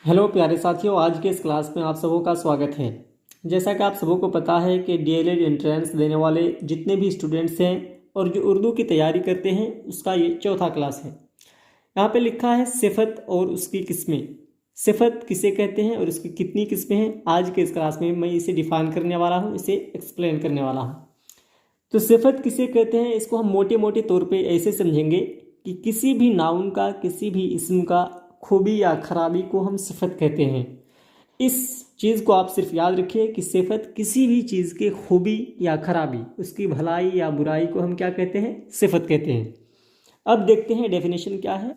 Hello प्यारे साथियों, आज के इस क्लास में आप सबों का स्वागत है। जैसा कि आप सबों को पता है कि डीएलएड एंट्रेंस देने वाले जितने भी स्टूडेंट्स हैं और जो उर्दू की तैयारी करते हैं उसका ये चौथा क्लास है। यहाँ पे लिखा है सिफत और उसकी किस्में। सिफत किसे कहते हैं और उसकी कितनी किस्में हैं, आज के इस क्लास में मैं इसे डिफाइन करने वाला हूँ, इसे एक्सप्लेन करने वाला हूँ। तो सिफत किसे कहते हैं, इसको हम मोटे मोटे तौर पे ऐसे समझेंगे कि किसी भी नाउन का, किसी भी इस्म का खूबी या खराबी को हम सिफत कहते हैं। इस चीज़ को आप सिर्फ याद रखिए कि सिफत किसी भी चीज़ के खूबी या खराबी, उसकी भलाई या बुराई को हम क्या कहते हैं, सिफत कहते हैं। अब देखते हैं डेफिनेशन क्या है।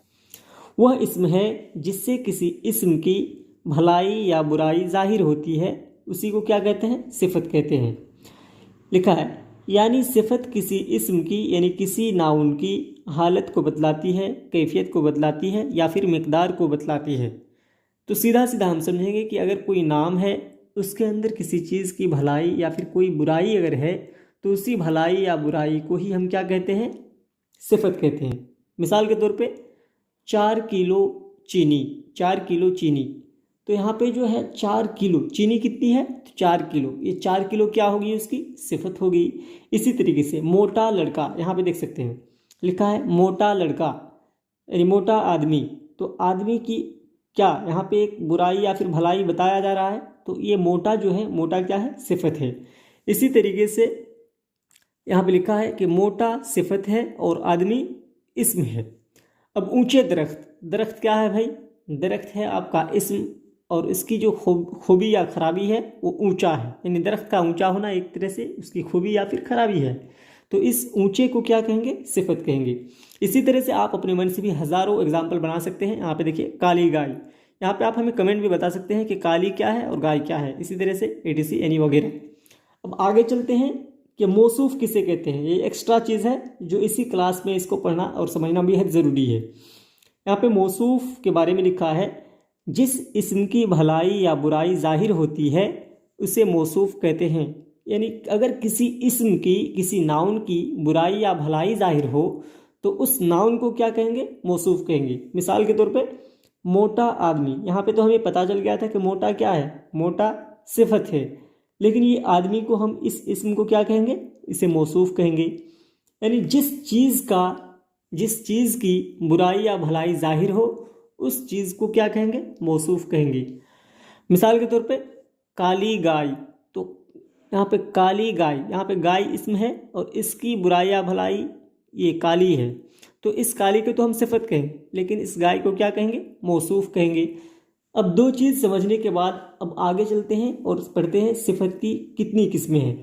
वह इस्म है जिससे किसी इस्म की भलाई या बुराई जाहिर होती है, उसी को क्या कहते हैं, सिफत कहते हैं। लिखा है यानी सिफत किसी इस्म की यानी किसी नाउन की हालत को बतलाती है, कैफियत को बतलाती है या फिर मिकदार को बतलाती है। तो सीधा सीधा हम समझेंगे कि अगर कोई नाम है, उसके अंदर किसी चीज़ की भलाई या फिर कोई बुराई अगर है, तो उसी भलाई या बुराई को ही हम क्या कहते हैं, सिफत कहते हैं। मिसाल के तौर पे 4 किलो चीनी, 4 किलो चीनी, तो यहाँ पे जो है 4 किलो चीनी कितनी है, तो 4 किलो, ये 4 किलो क्या होगी, उसकी सिफत होगी। इसी तरीके से मोटा लड़का, यहाँ पे देख सकते हैं लिखा है मोटा लड़का यानी मोटा आदमी, तो आदमी की क्या यहाँ पे एक बुराई या फिर भलाई बताया जा रहा है, तो ये मोटा जो है, मोटा क्या है, सिफत है। इसी तरीके से यहाँ पे लिखा है कि मोटा सिफत है और आदमी इस्म है। अब ऊंचे दरख्त, दरख्त क्या है भाई, दरख्त है आपका इस्म और इसकी जो खूबी या खराबी है वो ऊंचा है, यानी दरख्त का ऊंचा होना एक तरह से उसकी खूबी या फिर खराबी है, तो इस ऊंचे को क्या कहेंगे, सिफत कहेंगे। इसी तरह से आप अपने मन से भी हज़ारों एग्जाम्पल बना सकते हैं। यहाँ पे देखिए काली गाय, यहाँ पे आप हमें कमेंट भी बता सकते हैं कि काली क्या है और गाय क्या है, इसी तरह से एटीसी एनी वगैरह। अब आगे चलते हैं कि मौसूफ किसे कहते हैं। ये एक्स्ट्रा चीज़ है जो इसी क्लास में इसको पढ़ना और समझना बेहद ज़रूरी है। यहाँ पे मौसूफ के बारे में लिखा है जिस इस्म की भलाई या बुराई जाहिर होती है उसे मौसूफ कहते हैं। यानी अगर किसी इस्म की, किसी नाउन की बुराई या भलाई जाहिर हो तो उस नाउन को क्या कहेंगे, मौसूफ कहेंगे। मिसाल के तौर पे मोटा आदमी, यहाँ पे तो हमें पता चल गया था कि मोटा क्या है, मोटा सिफत है, लेकिन ये आदमी को हम इस इस्म को क्या कहेंगे, इसे मौसूफ कहेंगे। यानी जिस चीज़ की बुराई या भलाई जाहिर हो उस चीज़ को क्या कहेंगे, मौसूफ कहेंगे। मिसाल के तौर पे काली गाय, तो यहाँ पे काली गाय, यहाँ पे गाय इसम है और इसकी बुराई या भलाई ये काली है, तो इस काली को तो हम सिफत कहेंगे, लेकिन इस गाय को क्या कहेंगे, मौसूफ कहेंगे। अब दो चीज़ समझने के बाद अब आगे चलते हैं और पढ़ते हैं सिफत की कितनी किस्में हैं।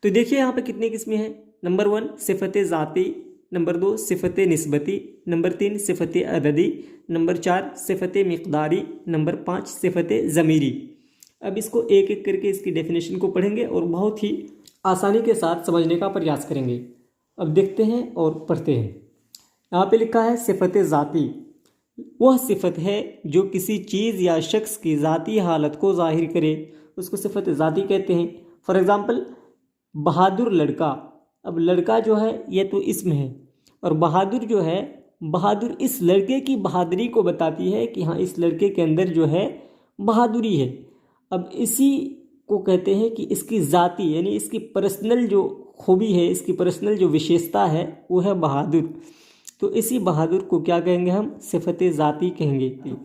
तो देखिए यहाँ पे कितनी किस्में हैं। नंबर 1 सिफत ज़ाती, नंबर 2 सिफत निस्बती, नंबर 3 सिफत अददी, नंबर 4 सिफत मिक़दारी, नंबर 5 सिफत ज़मीरी। अब इसको एक एक करके इसकी डेफिनेशन को पढ़ेंगे और बहुत ही आसानी के साथ समझने का प्रयास करेंगे। अब देखते हैं और पढ़ते हैं। यहाँ पे लिखा है सिफत ज़ाती, वह सिफत है जो किसी चीज़ या शख्स की ज़ाती हालत को जाहिर करे, उसको सिफत ज़ाती कहते हैं। फॉर एग्ज़ाम्पल बहादुर लड़का, अब लड़का जो है ये तो इस्म है और बहादुर जो है, बहादुर इस लड़के की बहादुरी को बताती है कि हाँ इस लड़के के अंदर जो है बहादुरी है। अब इसी को कहते हैं कि इसकी ज़ाती यानी इसकी पर्सनल जो खूबी है, इसकी पर्सनल जो विशेषता है वो है बहादुर, तो इसी बहादुर को क्या कहेंगे हम, सिफत ज़ाती कहेंगे।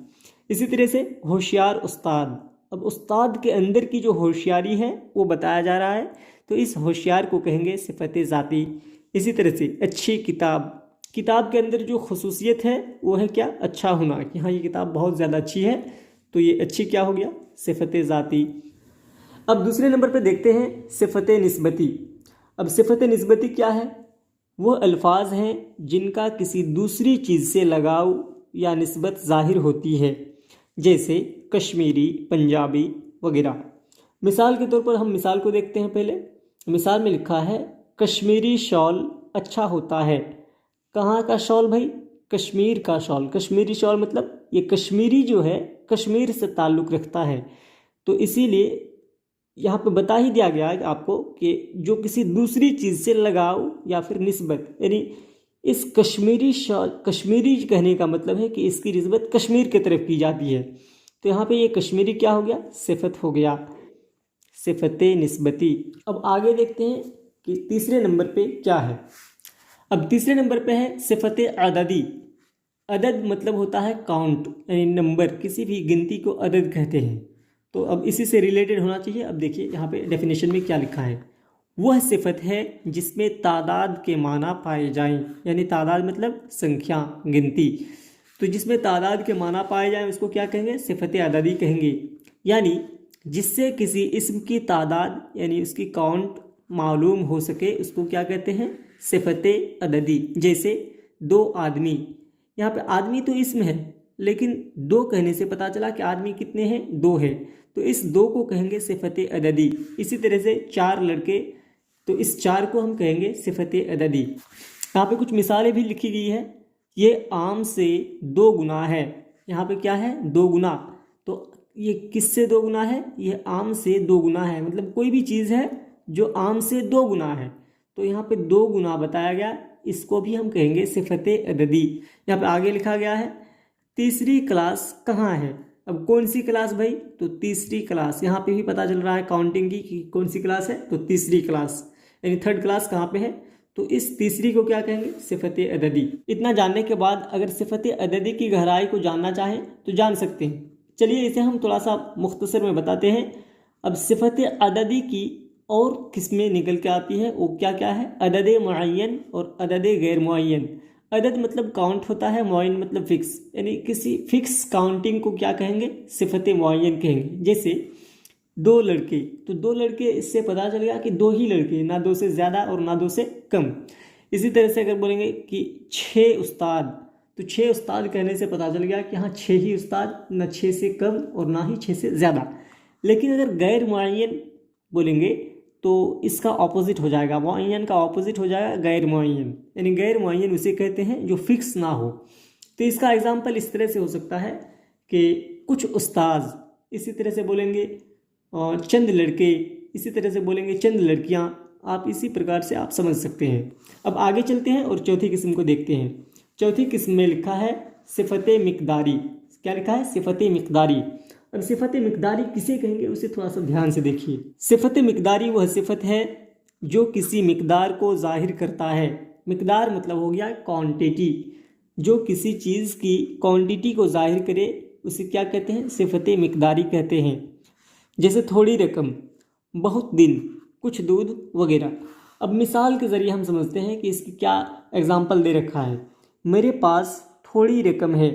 इसी तरह से होशियार उस्ताद, अब उस्ताद के अंदर की जो होशियारी है वो बताया जा रहा है, तो इस होशियार को कहेंगे सिफत ज़ाती। इसी तरह से अच्छी किताब, किताब के अंदर जो खसूसियत है वो है क्या, अच्छा होना, कि हाँ ये किताब बहुत ज़्यादा अच्छी है, तो ये अच्छी क्या हो गया, सिफत ज़ाती। अब दूसरे नंबर पर देखते हैं सिफत निस्बती। अब सिफत निस्बती क्या है, वह अल्फाज हैं जिनका किसी दूसरी चीज़ से लगाव या निस्बत ज़ाहिर होती है, जैसे कश्मीरी, पंजाबी वगैरह। मिसाल के तौर पर हम मिसाल को देखते हैं। पहले मिसाल में लिखा है कश्मीरी शॉल अच्छा होता है। कहाँ का शॉल भाई, कश्मीर का शॉल। कश्मीरी शॉल मतलब ये कश्मीरी जो है कश्मीर से ताल्लुक़ रखता है, तो इसीलिए यहाँ पे बता ही दिया गया है आपको कि जो किसी दूसरी चीज़ से लगाव या फिर निस्बत, यानी इस कश्मीरी शॉल, कश्मीरी कहने का मतलब है कि इसकी निस्बत कश्मीर की तरफ की जाती है, तो यहाँ पे ये कश्मीरी क्या हो गया, सिफत हो गया, सिफते निस्बती। अब आगे देखते हैं कि तीसरे नंबर पे क्या है। अब तीसरे नंबर पे है सिफते अददी। अदद मतलब होता है काउंट, यानी नंबर, किसी भी गिनती को अदद कहते हैं। तो अब इसी से रिलेटेड होना चाहिए। अब देखिए यहाँ पे डेफिनेशन में क्या लिखा है, वह सिफत है जिसमें तादाद के माना पाए जाएं, यानी तादाद मतलब संख्या, गिनती। तो जिसमें तादाद के माना पाए जाएं उसको क्या कहेंगे, सिफत अददी कहेंगे। यानी जिससे किसी इस्म की तादाद यानी उसकी काउंट मालूम हो सके उसको क्या कहते हैं, सिफत अददी। जैसे 2 आदमी, यहाँ पे आदमी तो इस्म है लेकिन 2 कहने से पता चला कि आदमी कितने हैं, 2 है, तो इस 2 को कहेंगे सिफत अददी। इसी तरह से 4 लड़के, तो इस 4 को हम कहेंगे सिफत अददी। यहाँ पे कुछ मिसालें भी लिखी गई है। ये आम से 2 गुना है, यहाँ पे क्या है, 2 गुना। तो ये किससे 2 गुना है, ये आम से 2 गुना है, मतलब कोई भी चीज़ है जो आम से 2 गुना है। तो यहाँ पे 2 गुना बताया गया, इसको भी हम कहेंगे सिफत अददी। यहाँ पे आगे लिखा गया है तीसरी क्लास कहाँ है। अब कौन सी क्लास भाई, तो तीसरी क्लास। यहाँ पे भी पता चल रहा है काउंटिंग की कि कौन सी क्लास है, तो तीसरी क्लास, यानी 3rd क्लास कहाँ पे है। तो इस तीसरी को क्या कहेंगे, सिफत अददी। इतना जानने के बाद अगर सिफत अददी की गहराई को जानना चाहें तो जान सकते हैं। चलिए इसे हम थोड़ा सा मुख्तसर में बताते हैं। अब सिफत अददी की और किस्में निकल के आती है, वो क्या क्या है, अदद मुअय्यन और अदद गैर मुअय्यन। अदद मतलब काउंट होता है, मुअय्यन मतलब फिक्स, यानी किसी फिक्स काउंटिंग को क्या कहेंगे, सिफत मुअय्यन कहेंगे। जैसे 2 लड़के, तो 2 लड़के, इससे पता चल गया कि 2 ही लड़के, ना 2 से ज़्यादा और ना 2 से कम। इसी तरह से अगर बोलेंगे कि 6 उस्ताद, तो 6 उस्ताद कहने से पता चल गया कि हाँ 6 ही उस्ताद, ना 6 से कम और ना ही 6 से ज़्यादा। लेकिन अगर गैर मुअय्यन बोलेंगे तो इसका ऑपोजिट हो जाएगा, मुअय्यन का ऑपोजिट हो जाएगा गैर मुअय्यन, यानी गैर मुअय्यन उसे कहते हैं जो फिक्स ना हो। तो इसका एग्जाम्पल इस तरह से हो सकता है कि कुछ उस्ताद, इसी तरह से बोलेंगे और चंद लड़के, इसी तरह से बोलेंगे चंद लड़कियां। आप इसी प्रकार से आप समझ सकते हैं। अब आगे चलते हैं और चौथी किस्म को देखते हैं। चौथी किस्म में लिखा है सिफत मिकदारी। क्या लिखा है, सिफत मिकदारी। अब सिफत मिकदारी किसे कहेंगे उसे थोड़ा सा ध्यान से देखिए। सिफत मिकदारी वह सिफत है जो किसी मिकदार को जाहिर करता है। मिकदार मतलब हो गया क्वांटिटी, जो किसी चीज़ की क्वांटिटी को जाहिर करे उसे क्या कहते हैं, सिफत मिकदारी कहते हैं। जैसे थोड़ी रकम, बहुत दिन, कुछ दूध वगैरह। अब मिसाल के ज़रिए हम समझते हैं कि इसकी क्या एग्जाम्पल दे रखा है। मेरे पास थोड़ी रकम है,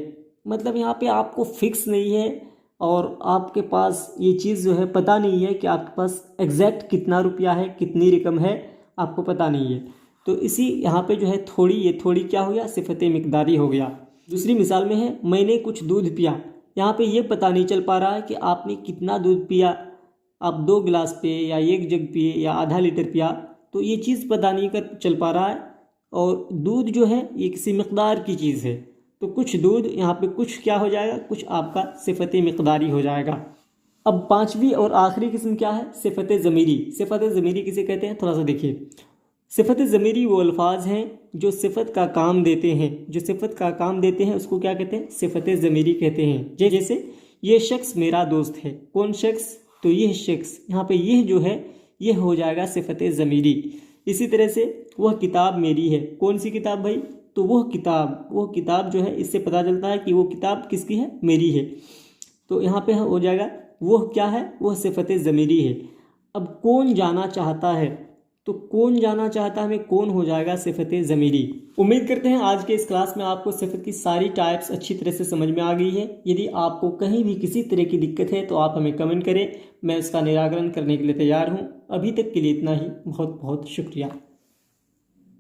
मतलब यहाँ पे आपको फिक्स नहीं है और आपके पास ये चीज़ जो है पता नहीं है कि आपके पास एग्जैक्ट कितना रुपया है, कितनी रकम है, आपको पता नहीं है। तो इसी यहाँ पे जो है थोड़ी, ये थोड़ी क्या हो गया, सिफत मिकदारी हो गया। दूसरी मिसाल में है मैंने कुछ दूध पिया। यहाँ पे ये पता नहीं चल पा रहा है कि आपने कितना दूध पिया, आप 2 गिलास पिए या 1 जग पिए या आधा लीटर पिया, तो ये चीज़ पता नहीं कर चल पा रहा है। और दूध जो है ये किसी मिकदार की चीज़ है, तो कुछ दूध, यहाँ पे कुछ क्या हो जाएगा, कुछ आपका सिफत मिकदारी हो जाएगा। अब 5वीं और आखिरी किस्म क्या है, सिफत ज़मीरी। सिफत ज़मीरी किसे कहते हैं, थोड़ा सा देखिए। सिफत ज़मीरी वो अल्फाज हैं जो सिफत का काम देते हैं, जो सिफत का काम देते हैं उसको क्या कहते हैं, सिफत ज़मीरी कहते हैं। जैसे ये शख्स मेरा दोस्त है, कौन शख्स, तो यह शख्स, यहाँ पे यह जो है यह हो जाएगा सिफत ज़मीरी। इसी तरह से वह किताब मेरी है, कौन सी किताब भाई, तो वह किताब जो है इससे पता चलता है कि वो किताब किसकी है, मेरी है। तो यहाँ पे हो जाएगा वह क्या है, वह सिफत ज़मीरी है। अब कौन जाना चाहता है, तो कौन जाना चाहता है में कौन हो जाएगा, सिफत ज़मीरी। उम्मीद करते हैं आज के इस क्लास में आपको सिफत की सारी टाइप्स अच्छी तरह से समझ में आ गई है। यदि आपको कहीं भी किसी तरह की दिक्कत है तो आप हमें कमेंट करें, मैं उसका निराकरण करने के लिए तैयार हूँ। अभी तक के लिए इतना ही, बहुत बहुत शुक्रिया।